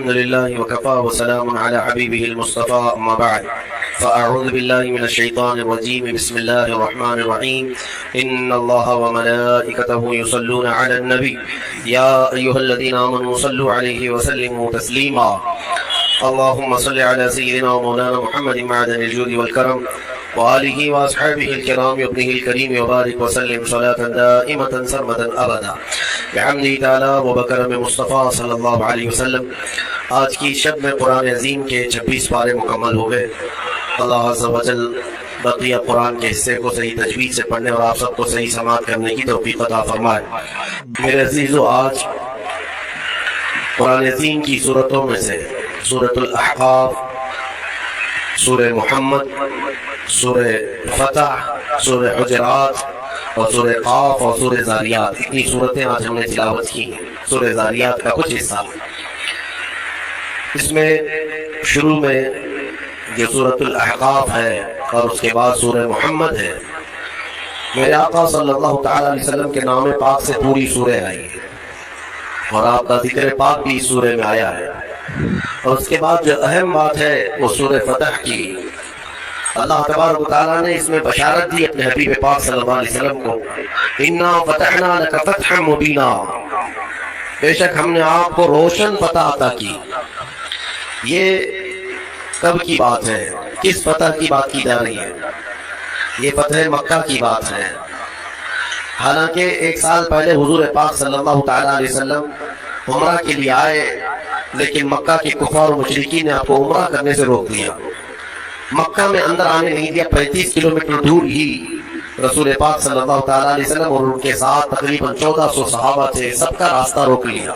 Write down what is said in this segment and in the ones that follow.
الحمد لله وكفى وسلام على حبيبه المصطفى أما بعد فأعوذ بالله من الشيطان الرجيم بسم الله الرحمن الرحيم إن الله وملائكته يصلون على النبي يا أيها الذين آمنوا صلوا عليه وسلموا تسليما اللهم صل على سيدنا ومولانا محمد معدن الجود والكرم وآله وأصحابه الكرام وابنه الكريم وبارك وسلم صلاة دائمة سرمدا أبدا بحمده تعالی وبکرم مصطفیٰ صلی اللہ علیہ وسلم۔ آج کی شب میں قرآن عظیم کے 26 پارے مکمل ہو گئے۔ اللہ عز و جل بقیہ قرآن کے حصے کو صحیح تجوید سے پڑھنے اور آپ سب کو صحیح سماعت کرنے کی توفیق عطا فرمائے۔ میرے عزیزو، آج قرآن عظیم کی صورتوں میں سے سورۃ الاحقاف، سورہ محمد، سورہ فتح، سورہ حجرات اور سورہ قاف اور سورہ ذاریات، اتنی صورتیں آج ہم نے تلاوت کی ہیں۔ سورہ ذاریات کا کچھ حصہ، اس میں شروع میں یہ سورۃ الاحقاف ہے اور اس کے بعد سورہ محمد ہے۔ میرے آقا صلی اللہ تعالی علیہ وسلم کے نام پاک سے پوری سورہ آئی ہے اور آپ کا ذکر پاک بھی اس سورہ میں آیا ہے۔ اور اس کے بعد جو اہم بات ہے وہ سورہ فتح کی۔ اللہ تبارک و تعالیٰ نے اس میں بشارت دی اپنے حبیب پاک صلی اللہ علیہ وسلم کو، اِنَّا فَتَحْنَا لَكَ فَتْحًا مُبِينًا، بے شک ہم نے آپ کو روشن فتح عطا کی۔ یہ کب کی بات ہے؟ کس فتح کی بات کی جا رہی ہے؟ یہ فتح مکہ کی بات ہے۔ حالانکہ 1 سال پہلے حضور پاک صلی اللہ تعالیٰ علیہ وسلم عمرہ کے لیے آئے، لیکن مکہ کے کفار و مشرکین نے آپ کو عمرہ کرنے سے روک دیا۔ مکہ میں اندر آنے نہیں دیا۔ 35 کلومیٹر دور ہی رسول پاک صلی اللہ تعالیٰ علیہ وسلم اور ان کے ساتھ تقریباً 1400 صحابہ تھے، سب کا راستہ روک لیا۔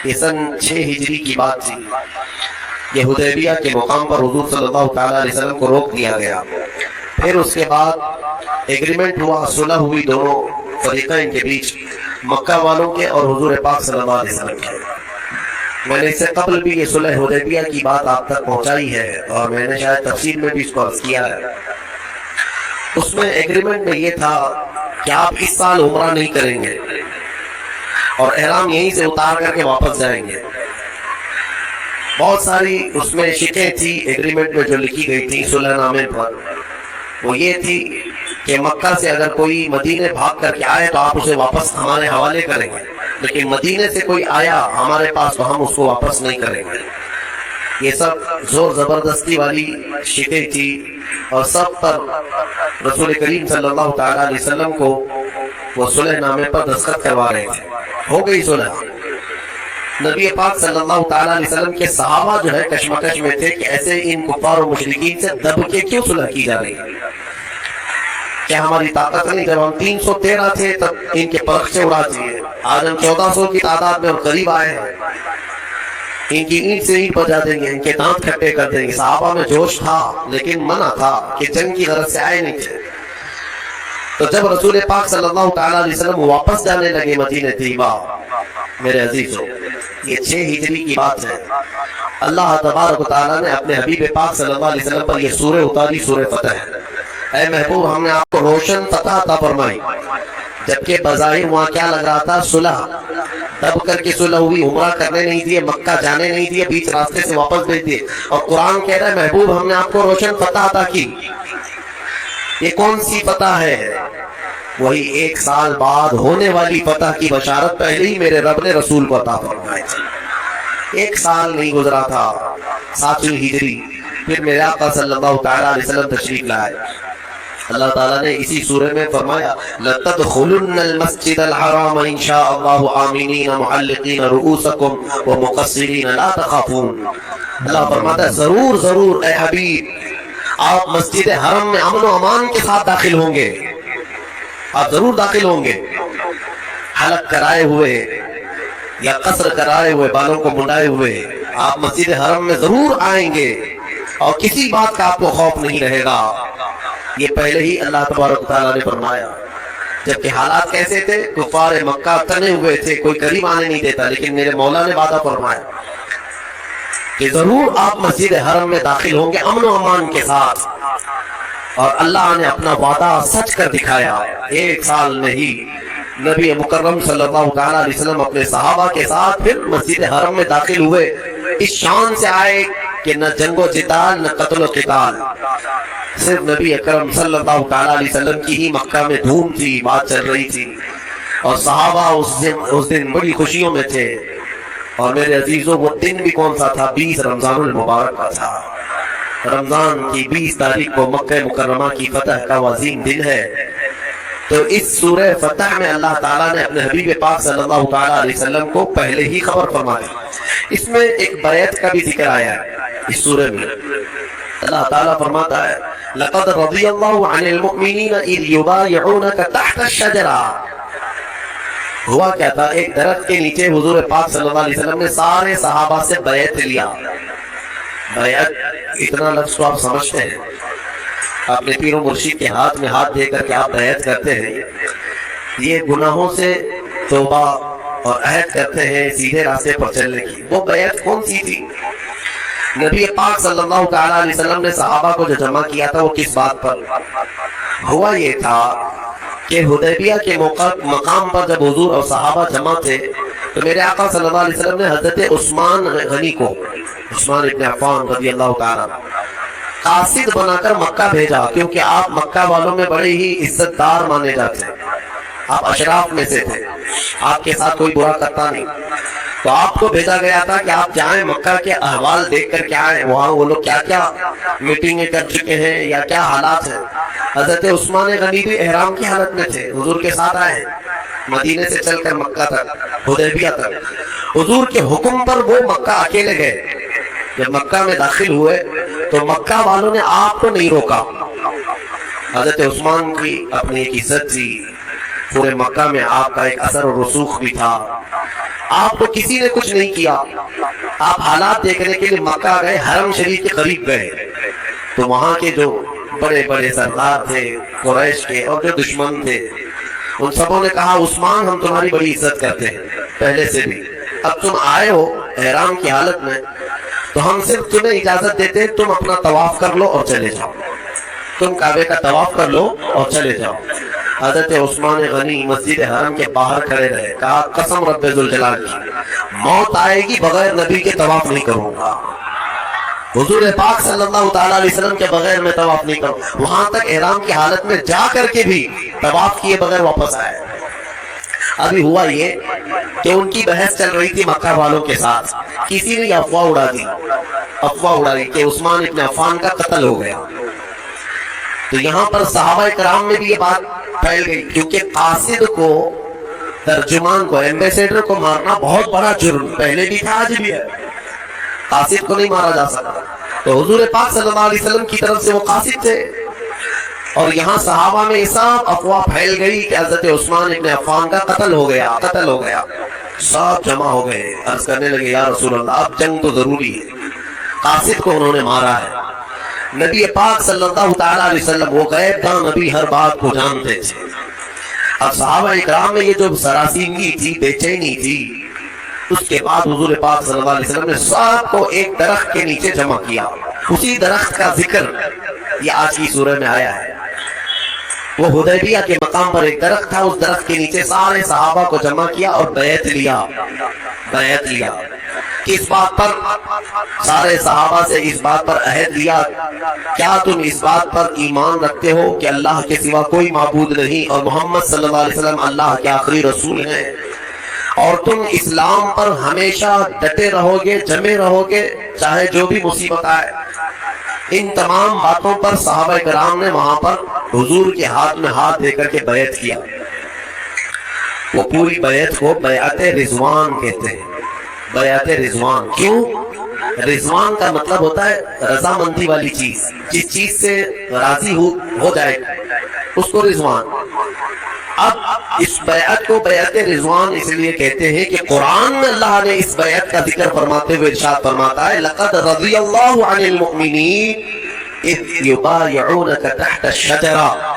یہ سن 6 ہجری کی بات تھی۔ یہ حدیبیہ کے مقام پر حضور صلی اللہ تعالیٰ علیہ وسلم کو روک دیا گیا۔ پھر اس کے بعد ایگریمنٹ ہوا، صلح ہوئی دونوں فریقین کے بیچ، مکہ والوں کے اور حضور پاک صلی اللہ علیہ وسلم کے۔ میں نے اس سے قبل بھی یہ صلح حدیبیہ کی بات آپ تک پہنچائی ہے اور میں نے شاید تفسیر میں بھی اس کو عرض کیا ہے۔ اس میں ایگریمنٹ میں یہ تھا کہ آپ اس سال عمرہ نہیں کریں گے اور احرام یہیں سے اتار کر کے واپس جائیں گے۔ بہت ساری اس میں شکیں تھی ایگریمنٹ میں جو لکھی گئی تھی صلح نامے پر، وہ یہ تھی کہ مکہ سے اگر کوئی مدینے بھاگ کر کے آئے تو آپ اسے واپس ہمارے حوالے کریں گے، لیکن مدینے سے کوئی آیا ہمارے پاس تو ہم اس کو واپس نہیں کریں گے۔ یہ سب زور زبردستی والی شکیں تھی اور سب پر رسول کریم صلی اللہ تعالیٰ علیہ وسلم کو وہ صلح نامے پر دستخط کروا رہے تھے۔ ہو گئی صلح۔ نبی پاک صلی اللہ تعالیٰ علیہ وسلم کے صحابہ جو ہے کشمکش میں تھے کہ ایسے ان کفار و مشرکین سے دب کے کیوں صلح کی جا رہی ہے؟ کیا ہماری طاقت نہیں؟ جب ہم 313 تھے تب ان کے پرخچے اڑا دیے، آج ہم 1400 کی تعداد میں اور قریب آئے ہیں، ان کی اینٹ سے اینٹ بجا دیں گے، ان کے دانت کھٹے کر دیں گے۔ صحابہ میں جوش تھا لیکن منع تھا کہ جنگ کی غرض سے آئے نہیں تھے۔ تو جب رسول پاک صلی اللہ تعالیٰ علیہ وسلم واپس جانے لگے مدینہ طیبہ، میرے عزیزو، یہ 6 ہجری کی بات ہے۔ اللہ تبارک و تعالیٰ نے اپنے حبیب پاک صلی اللہ علیہ وسلم پر یہ سورہ اتاری، سورہ فتح ہے۔ اے محبوب، ہم نے آپ کو روشن فتح عطا فرمائی، جبکہ بظاہر وہاں کیا لگ رہا تھا؟ صلح۔ دب کر کے صلح ہوئی، عمرہ کرنے نہیں دیے، مکہ جانے نہیں دیے، بیچ راستے سے واپس بھیج دیے، اور قرآن کہہ رہا ہے محبوب ہم نے آپ کو روشن فتح عطا کی۔ یہ کون سی فتح ہے؟ وہی 1 سال بعد ہونے والی فتح کی بشارت پہلے ہی میرے رب نے رسول کو عطا فرمائی تھی۔ 1 سال نہیں گزرا تھا، 7ویں ہجری، پھر میرے آقا صلی اللہ تعالیٰ علیہ وسلم تشریف لائے۔ اللہ تعالیٰ نے اسی سورہ میں فرمایا لَتَدْخُلُنَّ الْمَسْجِدَ الْحَرَامَ إِنْ شَاءَ اللَّهُ آمِنِينَ مُحَلِّقِينَ رُؤُوسَكُمْ وَمُقَصِّرِينَ لَا تَخَافُونَ۔ اللہ فرماتا ہے ضرور ضرور اے حبیب، آپ مسجد حرم میں امن و امان کے ساتھ داخل ہوں گے، آپ ضرور داخل ہوں گے، حلق کرائے ہوئے یا قصر کرائے ہوئے، بالوں کو منڈائے ہوئے آپ مسجد حرم میں ضرور آئیں گے اور کسی بات کا آپ کو خوف نہیں رہے گا۔ یہ پہلے ہی اللہ تبارک و تعالیٰ نے فرمایا، جبکہ حالات کیسے تھے؟ کفار مکہ تنے ہوئے تھے، کوئی قریب آنے نہیں دیتا، لیکن میرے مولا نے وعدہ فرمایا کہ ضرور آپ مسجد حرم میں داخل ہوں گے امن و امان کے ساتھ، اور اللہ نے اپنا وعدہ سچ کر دکھایا۔ 1 سال میں ہی نبی مکرم صلی اللہ تعالیٰ علیہ وسلم اپنے صحابہ کے ساتھ پھر مسجد حرم میں داخل ہوئے اس شان سے آئے کہ نہ جنگ و جدال نہ قتل و قتال، صرف نبی اکرم صلی اللہ تعالیٰ علیہ وسلم کی ہی مکہ میں دھوم تھی، بات چل رہی تھی، اور صحابہ اس دن بڑی خوشیوں میں تھے۔ اور میرے عزیزوں وہ دن بھی کون سا تھا؟ 20 رمضان المبارک کا تھا۔ رمضان کی 20 تاریخ کو مکہ مکرمہ کی فتح کا عظیم دن ہے۔ تو اس سورہ فتح میں اللہ تعالیٰ نے اپنے حبیب پاک صلی اللہ تعالیٰ علیہ وسلم کو پہلے ہی خبر فرما دی۔ اس میں ایک بیعت کا بھی ذکر آیا ہے اس سورہ میں۔ اللہ تعالیٰ فرماتا ہے لَقَدْ رَضِيَ اللَّهُ عَنِ الْمُؤْمِنِينَ إِذْ يُبَايِعُونَكَ تَحْتَ الشَّجَرَةِ۔ ہوا کیا تھا؟ ایک درخت کے نیچے حضور پاک صلی اللہ علیہ وسلم نے سارے صحابہ سے بیعت لیا۔ بیعت اتنا لفظ تو آپ سمجھتے ہیں، اپنے پیر و مرشد کے ہاتھ میں ہاتھ دے کر کے آپ بیعت کرتے ہیں، یہ گناہوں سے توبہ اور عہد کرتے ہیں سیدھے راستے پر چلنے کی۔ وہ بیعت کون سی تھی؟ نبی پاک صلی اللہ تعالیٰ علیہ وسلم نے صحابہ کو جو جمع کیا تھا وہ کس بات پر ہوا؟ یہ تھا کہ حدیبیہ کے مقام پر جب حضور اور صحابہ جمع تھے تو میرے آقا صلی اللہ علیہ وسلم نے حضرت عثمان غنی کو، عثمان ابن عفان رضی اللہ تعالیٰ قاصد بنا کر مکہ بھیجا، کیونکہ آپ مکہ والوں میں بڑے ہی عزت دار مانے جاتے ہیں، آپ اشراف میں سے تھے، آپ کے ساتھ کوئی برا کرتا نہیں، تو آپ کو بھیجا گیا تھا کہ آپ جائیں مکہ کے احوال دیکھ کر کے آئیں، وہاں وہ لوگ کیا کیا میٹنگیں کر چکے ہیں یا کیا حالات ہیں۔ حضرت عثمان غنی بھی احرام کی حالت میں تھے، حضور کے ساتھ آئے مدینے سے چل کر مکہ تک، حدیبیہ تک، حضور کے حکم پر وہ مکہ اکیلے گئے۔ جب مکہ میں داخل ہوئے تو مکہ والوں نے آپ کو نہیں روکا۔ حضرت عثمان کی اپنی ایک عزت تھی، پورے مکہ میں آپ کا ایک اثر و رسوخ بھی تھا، آپ کو کسی نے کچھ نہیں کیا۔ آپ حالات دیکھنے کے لیے مکہ گئے، حرم شریف کے قریب گئے تو وہاں کے جو بڑے بڑے سردار تھے قریش کے اور جو دشمن تھے، ان سبوں نے کہا عثمان ہم تمہاری بڑی عزت کرتے ہیں پہلے سے بھی، اب تم آئے ہو احرام کی حالت میں تو ہم صرف تمہیں اجازت دیتے ہیں تم اپنا طواف کر لو اور چلے جاؤ، تم کعبے کا طواف کر لو اور چلے جاؤ۔ حضرت عثمان غنی مسجد حرم کے باہر کھڑے رہے، کہا قسم رب ذوالجلال کی موت آئے گی بغیر نبی کے طواف نہیں کروں گا، حضور پاک صلی اللہ تعالیٰ علیہ وسلم کے بغیر میں طواف نہیں کروں۔ وہاں تک احرام کی حالت میں جا کر کے بھی طواف کیے بغیر واپس آئے۔ ابھی ہوا یہ کہ ان کی بحث چل رہی تھی مکہ والوں کے ساتھ، کسی نے افواہ اڑا دی کہ عثمان ابن عفان کا قتل ہو گیا۔ تو یہاں پر صحابہ کرام میں بھی یہ بات پھیل گئی، کیونکہ قاصد کو، ترجمان کو، ایمبیسیڈر کو مارنا بہت بڑا جرم پہلے بھی تھا، آج بھی ہے، قاصد کو نہیں مارا جا سکتا۔ تو حضور پاک صلی اللہ علیہ وسلم کی طرف سے وہ قاصد تھے، اور یہاں صحابہ میں سب افواہ پھیل گئی کہ حضرت عثمان ابن عفان کا قتل ہو گیا۔ سب جمع ہو گئے، عرض کرنے لگے یا رسول اللہ اب جنگ تو ضروری ہے، قاصد کو انہوں نے مارا ہے۔ نبی پاک صلی اللہ تعالیٰ علیہ وسلم وہ غیب داں نبی ہر بات کو جانتے تھے۔ اب صحابہ اکرام میں یہ جو سراسیمگی تھی، بے چینی تھی، اس کے بعد حضور پاک صلی اللہ علیہ وسلم نے سب کو ایک درخت کے نیچے جمع کیا۔ اسی درخت کا ذکر یہ آج کی سورہ میں آیا ہے۔ وہ حدیبیہ کے مقام پر ایک درخت تھا، اس درخت کے نیچے سارے صحابہ کو جمع کیا اور بیعت لیا۔ کس بات پر؟ سارے صحابہ سے اس بات پر عہد لیا، کیا تم اس بات پر ایمان رکھتے ہو کہ اللہ کے سوا کوئی معبود نہیں اور محمد صلی اللہ علیہ وسلم اللہ کے آخری رسول ہیں، اور تم اسلام پر ہمیشہ ڈٹے رہو گے، جمے رہو گے، چاہے جو بھی مصیبت آئے۔ ان تمام باتوں پر صحابہ کرام نے وہاں پر حضور کے ہاتھ میں ہاتھ دے کر کے بیعت کیا۔ وہ پوری بیعت کو بیعت رضوان کہتے ہیں۔ بیعت رضوان کیوں؟ رضوان کا مطلب ہوتا ہے رضامندی والی چیز، جس چیز سے راضی ہو جائے اس کو رضوان۔ اب اس بیعت کو بیعت رضوان اس لیے کہتے ہیں کہ قرآن میں اللہ نے اس بیعت کا ذکر فرماتے ہوئے ارشاد فرماتا ہے لَقَدْ رَضِيَ اللَّهُ عَنِ الْمُؤْمِنِينَ إِذْ يُبَايِعُونَكَ تَحْتَ الشَّجَرَةِ،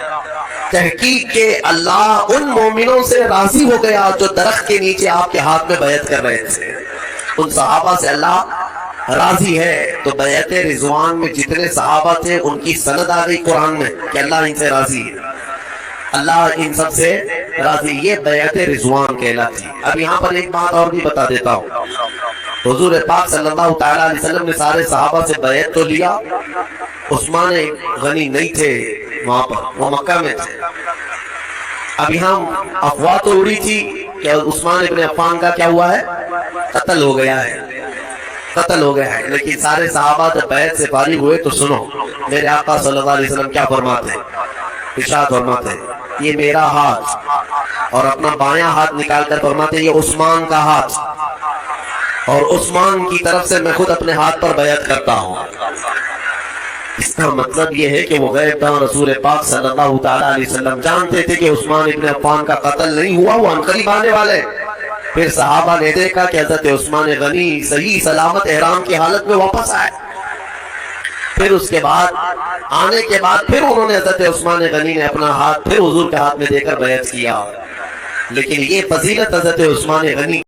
تحقیق کہ اللہ ان مومنوں سے راضی ہو گیا جو درخت کے نیچے آپ کے ہاتھ میں بیعت کر رہے تھے۔ ان صحابہ سے اللہ راضی ہے، تو بیعت رضوان میں جتنے صحابہ تھے ان کی سند آ گئی قرآن میں کہ اللہ ان سے راضی ہے، اللہ ان سب سے راضی، یہ بیعت رضوان کہلاتی ہے۔ اب یہاں پر ایک بات اور بھی بتا دیتا ہوں، حضور پاک صلی اللہ تعالیٰ علیہ وسلم نے سارے صحابہ سے بیعت تو لیا، عثمان غنی نہیں تھے وہاں پر، وہ مکہ میں تھے۔ اب یہاں افواہ تو اڑی تھی کہ عثمان ابن عفان کا کیا ہوا ہے، قتل ہو گیا ہے، قتل ہو گیا ہے، لیکن سارے صحابہ جب بیعت سے فارغ ہوئے تو سنو میرے آقا صلی اللہ علیہ وسلم کیا فرماتے ہیں، ارشاد فرماتے ہیں یہ میرا ہاتھ، اور اپنا بایاں ہاتھ نکال کر فرماتے ہیں یہ عثمان کا ہاتھ، اور عثمان کی طرف سے میں خود اپنے ہاتھ پر بیعت کرتا ہوں۔ اس کا مطلب یہ ہے کہ وہ غیب داں رسول پاک صلی اللہ تعالیٰ علیہ وسلم جانتے تھے کہ عثمان ابن عفان کا قتل نہیں ہوا، وہ عنقریب آنے والے۔ پھر صحابہ نے دیکھا کہ حضرت عثمان غنی صحیح سلامت احرام کی حالت میں واپس آئے، پھر اس کے بعد آنے کے بعد پھر انہوں نے حضرت عثمان غنی نے اپنا ہاتھ پھر حضور کے ہاتھ میں دے کر بیعت کیا۔ لیکن یہ فضیلت حضرت عثمان غنی